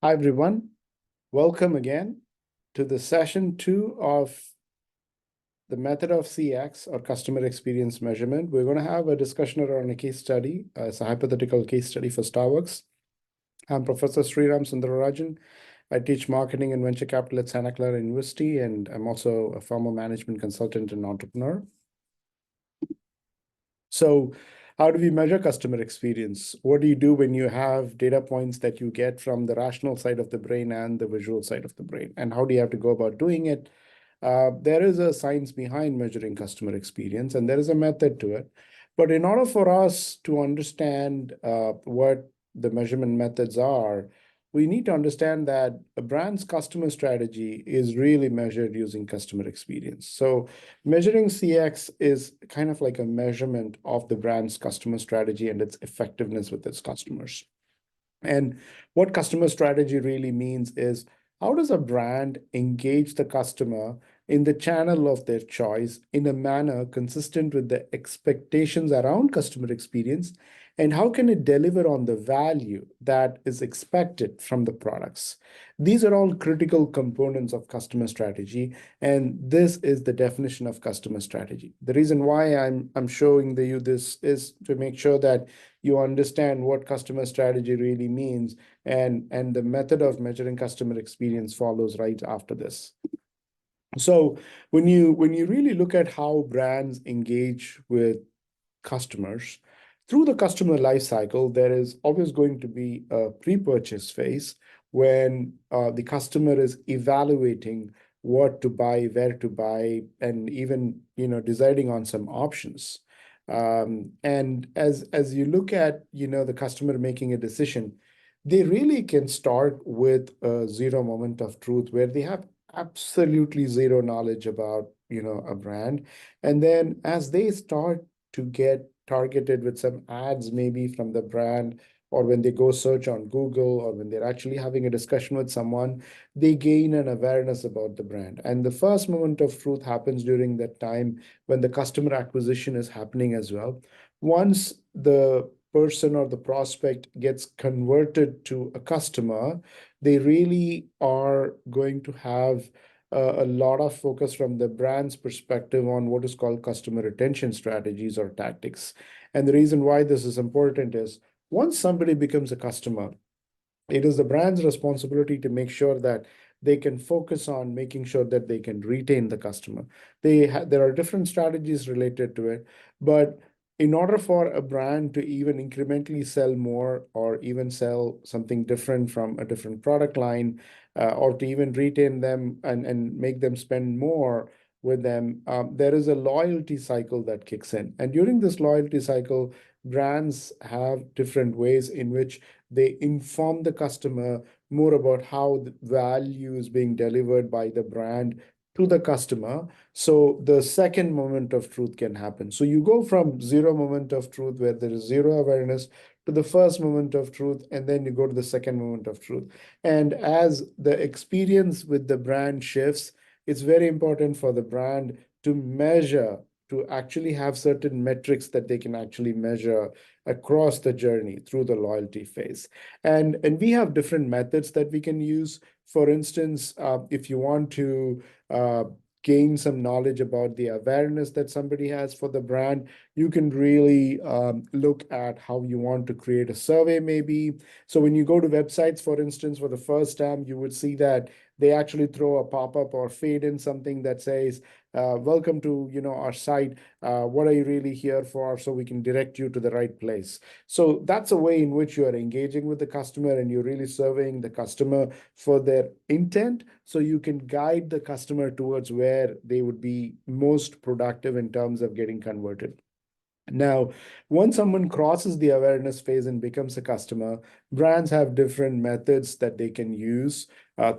Hi, everyone. Welcome again to the session 2 of the method of CX or customer experience measurement. We're going to have a discussion around a case study. It's a hypothetical case study for Starbucks. I'm Professor Sriram Sundararajan. I teach marketing and venture capital at Santa Clara University, and I'm also a former management consultant and entrepreneur. So, how do we measure customer experience? What do you do when you have data points that you get from the rational side of the brain and the visual side of the brain? And how do you have to go about doing it? There is a science behind measuring customer experience, and there is a method to it. But in order for us to understand what the measurement methods are, we need to understand that a brand's customer strategy is really measured using customer experience. So measuring CX is kind of like a measurement of the brand's customer strategy and its effectiveness with its customers. And what customer strategy really means is, how does a brand engage the customer in the channel of their choice in a manner consistent with the expectations around customer experience? And how can it deliver on the value that is expected from the products? These are all critical components of customer strategy, and this is the definition of customer strategy. The reason why I'm showing you this is to make sure that you understand what customer strategy really means, and the method of measuring customer experience follows right after this. So when you really look at how brands engage with customers through the customer life cycle, there is always going to be a pre-purchase phase when the customer is evaluating what to buy, where to buy, and even deciding on some options. And as you look at the customer making a decision, they really can start with a zero moment of truth where they have absolutely zero knowledge about a brand. And then as they start to get targeted with some ads, maybe from the brand, or when they go search on Google, or when they're actually having a discussion with someone, they gain an awareness about the brand. And the first moment of truth happens during that time when the customer acquisition is happening as well. Once the person or the prospect gets converted to a customer, they really are going to have a lot of focus from the brand's perspective on what is called customer retention strategies or tactics. And the reason why this is important is, once somebody becomes a customer, it is the brand's responsibility to make sure that they can focus on making sure that they can retain the customer. There are different strategies related to it, but in order for a brand to even incrementally sell more, or even sell something different from a different product line, or to even retain them and make them spend more with them, there is a loyalty cycle that kicks in. And during this loyalty cycle, brands have different ways in which they inform the customer more about how the value is being delivered by the brand to the customer. So the second moment of truth can happen. So you go from zero moment of truth where there is zero awareness to the first moment of truth, and then you go to the second moment of truth. And as the experience with the brand shifts, it's very important for the brand to measure, to actually have certain metrics that they can actually measure across the journey through the loyalty phase. And we have different methods that we can use. For instance, if you want to gain some knowledge about the awareness that somebody has for the brand, you can really look at how you want to create a survey maybe. So when you go to websites, for instance, for the first time, you would see that they actually throw a pop-up or fade in something that says, welcome to our site. What are you really here for? So we can direct you to the right place. So that's a way in which you are engaging with the customer, and you're really surveying the customer for their intent, so you can guide the customer towards where they would be most productive in terms of getting converted. Now, once someone crosses the awareness phase and becomes a customer, brands have different methods that they can use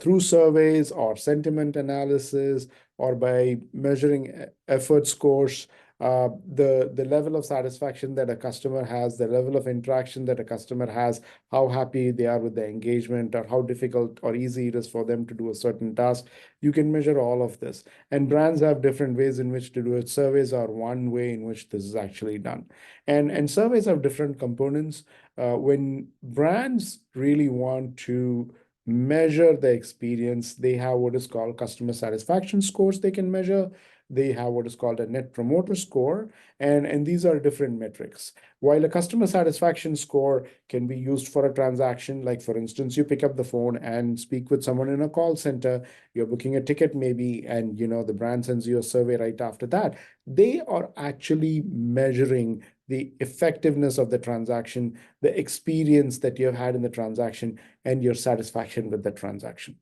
through surveys or sentiment analysis, or by measuring effort scores, the level of satisfaction that a customer has, the level of interaction that a customer has, how happy they are with the engagement, or how difficult or easy it is for them to do a certain task. You can measure all of this. And brands have different ways in which to do it. Surveys are one way in which this is actually done. And surveys have different components. When brands really want to measure the experience. They have what is called customer satisfaction scores they can measure. They have what is called a net promoter score, and these are different metrics. While a customer satisfaction score can be used for a transaction, like for instance, you pick up the phone and speak with someone in a call center, you're booking a ticket maybe, and the brand sends you a survey right after that. They are actually measuring the effectiveness of the transaction, the experience that you've had in the transaction, and your satisfaction with the transaction.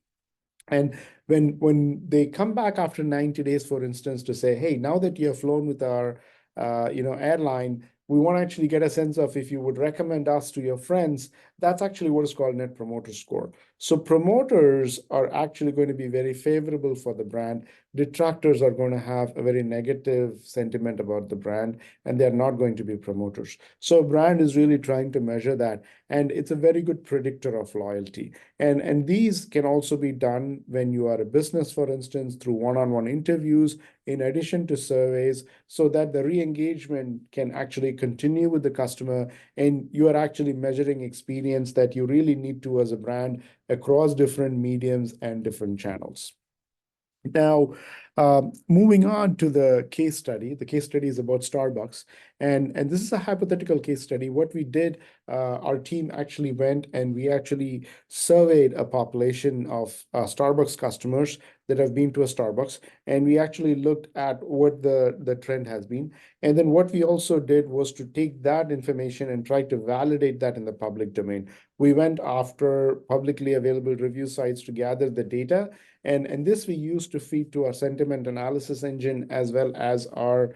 And when they come back after 90 days, for instance, to say, hey, now that you have flown with our airline, we want to actually get a sense of if you would recommend us to your friends. That's actually what is called net promoter score. So promoters are actually going to be very favorable for the brand. Detractors are going to have a very negative sentiment about the brand, and they're not going to be promoters. So a brand is really trying to measure that, and it's a very good predictor of loyalty. And these can also be done when you are a business, for instance, through one-on-one interviews, in addition to surveys, so that the re-engagement can actually continue with the customer, and you are actually measuring experience that you really need to as a brand across different mediums and different channels. Now, moving on to the case study. The case study is about Starbucks, and this is a hypothetical case study. What we did, our team actually went and we actually surveyed a population of Starbucks customers that have been to a Starbucks, and we actually looked at what the trend has been. And then what we also did was to take that information and try to validate that in the public domain. We went after publicly available review sites to gather the data, and this we use to feed to our sentiment analysis engine, as well as our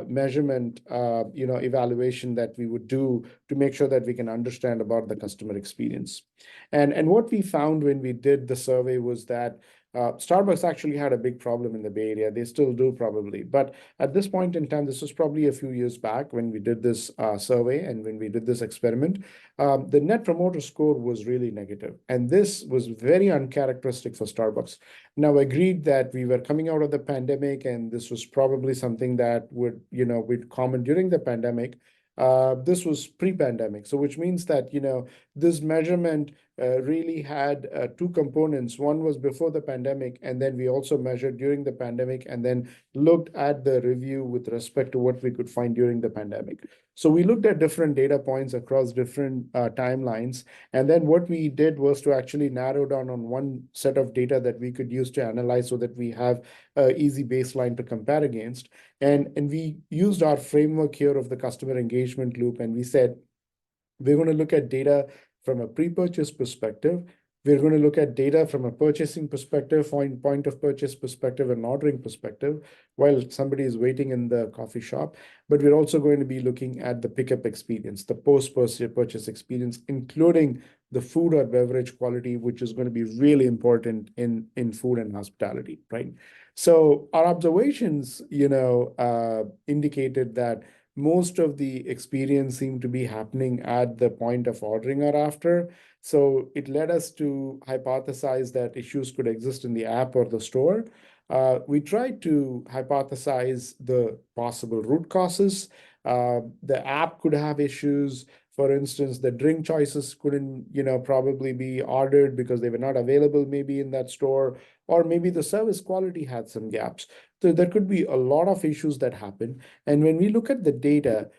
measurement, evaluation that we would do to make sure that we can understand about the customer experience. And what we found when we did the survey was that Starbucks actually had a big problem in the Bay Area. They still do, probably. But at this point in time, this was probably a few years back when we did this survey and when we did this experiment, the net promoter score was really negative. And this was very uncharacteristic for Starbucks. Now, agreed that we were coming out of the pandemic, and this was probably something that would common during the pandemic. This was pre-pandemic, so which means that this measurement really had two components. One was before the pandemic, and then we also measured during the pandemic, and then looked at the review with respect to what we could find during the pandemic. So we looked at different data points across different timelines, and then what we did was to actually narrow down on one set of data that we could use to analyze, so that we have an easy baseline to compare against. And we used our framework here of the customer engagement loop, and we said, we're going to look at data from a pre-purchase perspective. We're going to look at data from a purchasing perspective, point of purchase perspective, and ordering perspective, while somebody is waiting in the coffee shop. But we're also going to be looking at the pickup experience, the post-purchase experience, including the food or beverage quality, which is going to be really important in food and hospitality, right? So our observations, indicated that most of the experience seemed to be happening at the point of ordering or after. So it led us to hypothesize that issues could exist in the app or the store. We tried to hypothesize the possible root causes. The app could have issues. For instance, the drink choices couldn't, probably be ordered because they were not available maybe in that store, or maybe the service quality had some gaps. So there could be a lot of issues that happen. And when we look at the data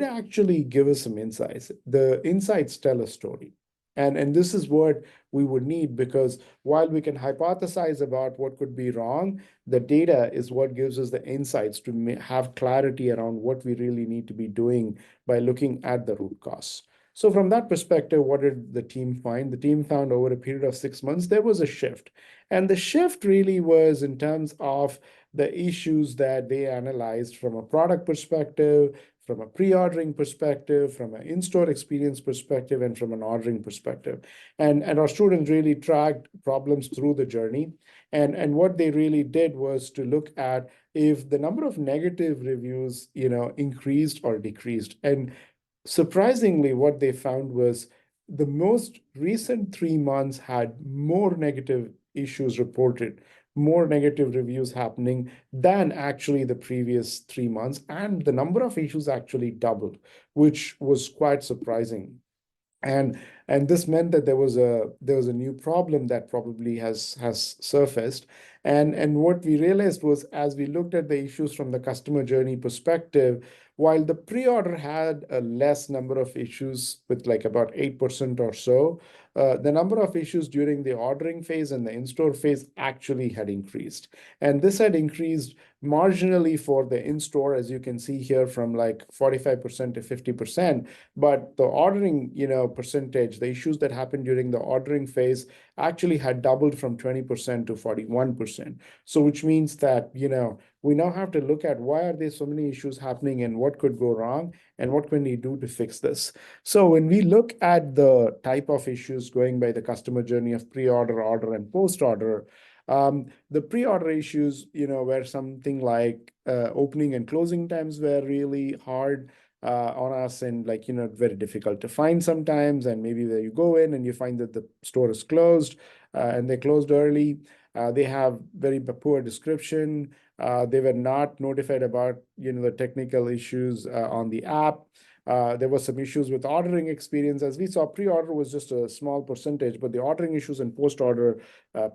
actually give us some insights. The insights tell a story. And this is what we would need, because while we can hypothesize about what could be wrong, the data is what gives us the insights to have clarity around what we really need to be doing by looking at the root cause. So from that perspective, what did the team find? The team found over a period of 6 months, there was a shift. And the shift really was in terms of the issues that they analyzed from a product perspective, from a pre-ordering perspective, from an in-store experience perspective, and from an ordering perspective. And our students really tracked problems through the journey. And what they really did was to look at if the number of negative reviews, increased or decreased. And surprisingly, what they found was the most recent 3 months had more negative issues reported, more negative reviews happening than actually the previous 3 months. And the number of issues actually doubled, which was quite surprising. And And this meant that there was a new problem that probably has surfaced. And what we realized was, as we looked at the issues from the customer journey perspective, while the pre-order had a less number of issues with like about 8% or so, the number of issues during the ordering phase and the in-store phase actually had increased. And this had increased marginally for the in-store, as you can see here, from like 45% to 50%. But the ordering, percentage, the issues that happened during the ordering phase actually had doubled from 20% to 41%. So which means that, we now have to look at why are there so many issues happening and what could go wrong and what can we do to fix this. So when we look at the type of issues going by the customer journey of pre-order, order, and post-order, the pre-order issues, were something like opening and closing times were really hard on us, and like, very difficult to find sometimes. And maybe there you go in and you find that the store is closed, and they closed early. They have very poor description. They were not notified about, the technical issues on the app. There were some issues with ordering experience. As we saw, pre-order was just a small percentage, but the ordering issues and post-order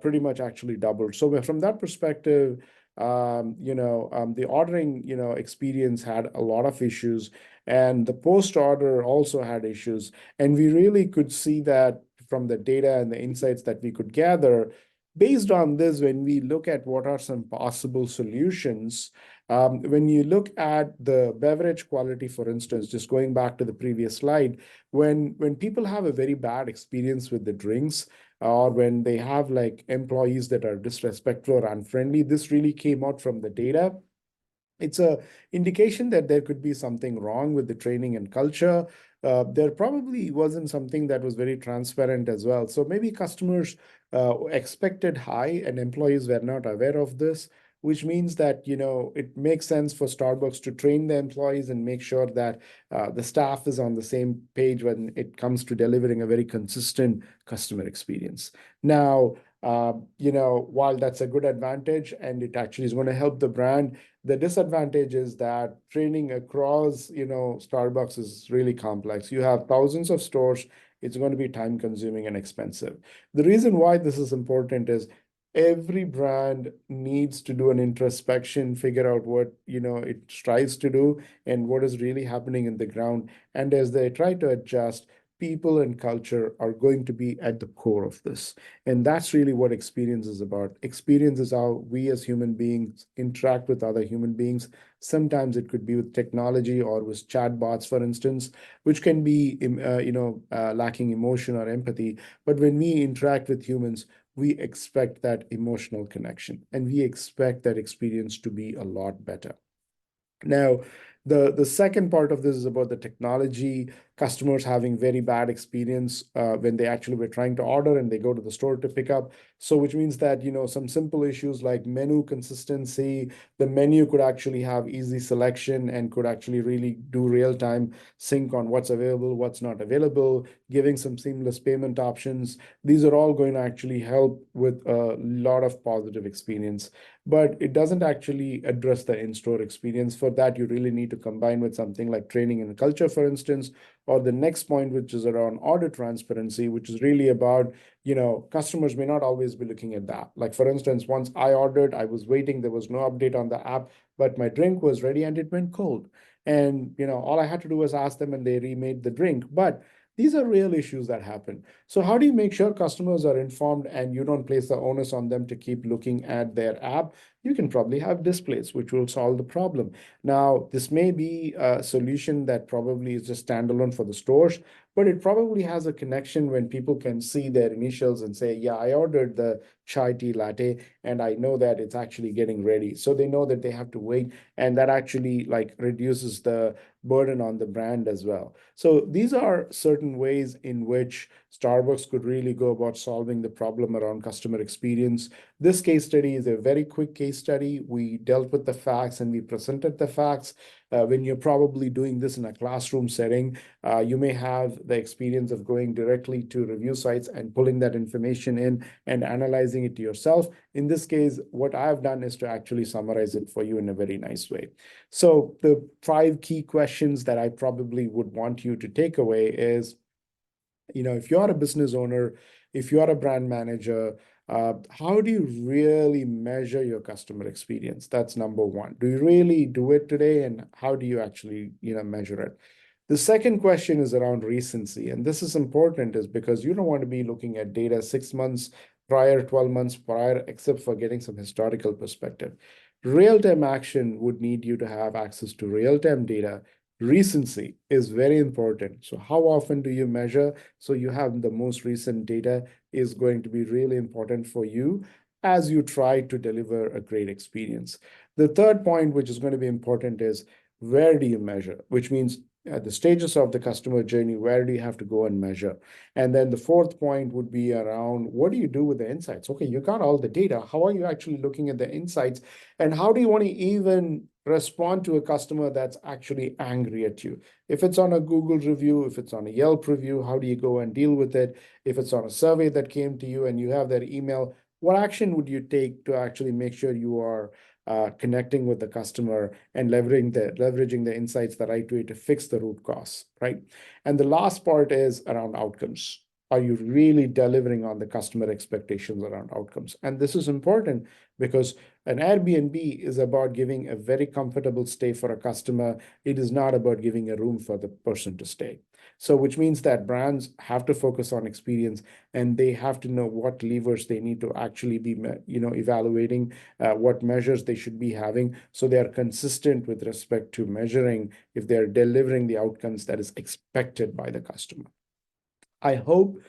pretty much actually doubled. So from that perspective, the ordering, experience had a lot of issues, and the post-order also had issues. And we really could see that from the data and the insights that we could gather. Based on this, when we look at what are some possible solutions, when you look at the beverage quality, for instance, just going back to the previous slide, when people have a very bad experience with the drinks, or when they have like employees that are disrespectful or unfriendly, this really came out from the data. It's a indication that there could be something wrong with the training and culture. There probably wasn't something that was very transparent as well. So maybe customers expected high and employees were not aware of this, which means that, it makes sense for Starbucks to train the employees and make sure that the staff is on the same page when it comes to delivering a very consistent customer experience. Now, while that's a good advantage and it actually is going to help the brand, the disadvantage is that training across, Starbucks is really complex. You have thousands of stores. It's going to be time consuming and expensive. The reason why this is important is every brand needs to do an introspection, figure out what, it strives to do and what is really happening in the ground. And as they try to adjust, people and culture are going to be at the core of this. And that's really what experience is about. Experience is how we as human beings interact with other human beings. Sometimes it could be with technology or with chatbots, for instance, which can be, lacking emotion or empathy. But when we interact with humans, we expect that emotional connection and we expect that experience to be a lot better. Now, the second part of this is about the technology. Customers having very bad experience when they actually were trying to order and they go to the store to pick up. So which means that, some simple issues like menu consistency, the menu could actually have easy selection and could actually really do real-time sync on what's available, what's not available, giving some seamless payment options. These are all going to actually help with a lot of positive experience, but it doesn't actually address the in-store experience. For that, you really need to combine with something like training and culture, for instance, or the next point, which is around order transparency, which is really about, customers may not always be looking at that. Like, for instance, once I ordered, I was waiting, there was no update on the app, but my drink was ready and it went cold. And, all I had to do was ask them and they remade the drink. But these are real issues that happen. So how do you make sure customers are informed and you don't place the onus on them to keep looking at their app? You can probably have displays, which will solve the problem. Now, this may be a solution that probably is just standalone for the stores, but it probably has a connection when people can see their initials and say, yeah, I ordered the chai tea latte and I know that it's actually getting ready. So they know that they have to wait, and that actually like reduces the burden on the brand as well. So these are certain ways in which Starbucks could really go about solving the problem around customer experience. This case study is a very quick case study. We dealt with the facts and we presented the facts. When you're probably doing this in a classroom setting, you may have the experience of going directly to review sites and pulling that information in and analyzing it yourself. In this case, what I've done is to actually summarize it for you in a very nice way. So the 5 key questions that I probably would want you to take away is, If you're a business owner, if you're a brand manager, how do you really measure your customer experience? That's number one. Do you really do it today? And how do you actually, measure it? The second question is around recency. And this is important is because you don't want to be looking at data 6 months prior, 12 months prior, except for getting some historical perspective. Real-time action would need you to have access to real-time data. Recency is very important. So how often do you measure? So you have the most recent data is going to be really important for you as you try to deliver a great experience. The third point, which is going to be important, is where do you measure, which means at the stages of the customer journey, where do you have to go and measure? And then the fourth point would be around what do you do with the insights? Okay, you got all the data. How are you actually looking at the insights? And how do you want to even respond to a customer that's actually angry at you? If it's on a Google review, if it's on a Yelp review, how do you go and deal with it? If it's on a survey that came to you and you have their email, what action would you take to actually make sure you are connecting with the customer and leveraging the insights the right way to fix the root cause, right? And the last part is around outcomes. Are you really delivering on the customer expectations around outcomes? And this is important because an Airbnb is about giving a very comfortable stay for a customer. It is not about giving a room for the person to stay. So, which means that brands have to focus on experience and they have to know what levers they need to actually be, evaluating, what measures they should be having, so they are consistent with respect to measuring if they are delivering the outcomes that is expected by the customer. I hope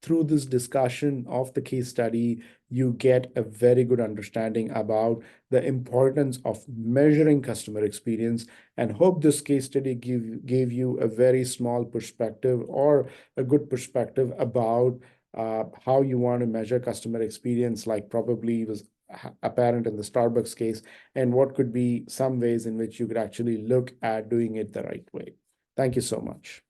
through this discussion of the case study, you get a very good understanding about the importance of measuring customer experience, and hope this case study gave you a very small perspective or a good perspective about how you want to measure customer experience, like probably was apparent in the Starbucks case, and what could be some ways in which you could actually look at doing it the right way. Thank you so much.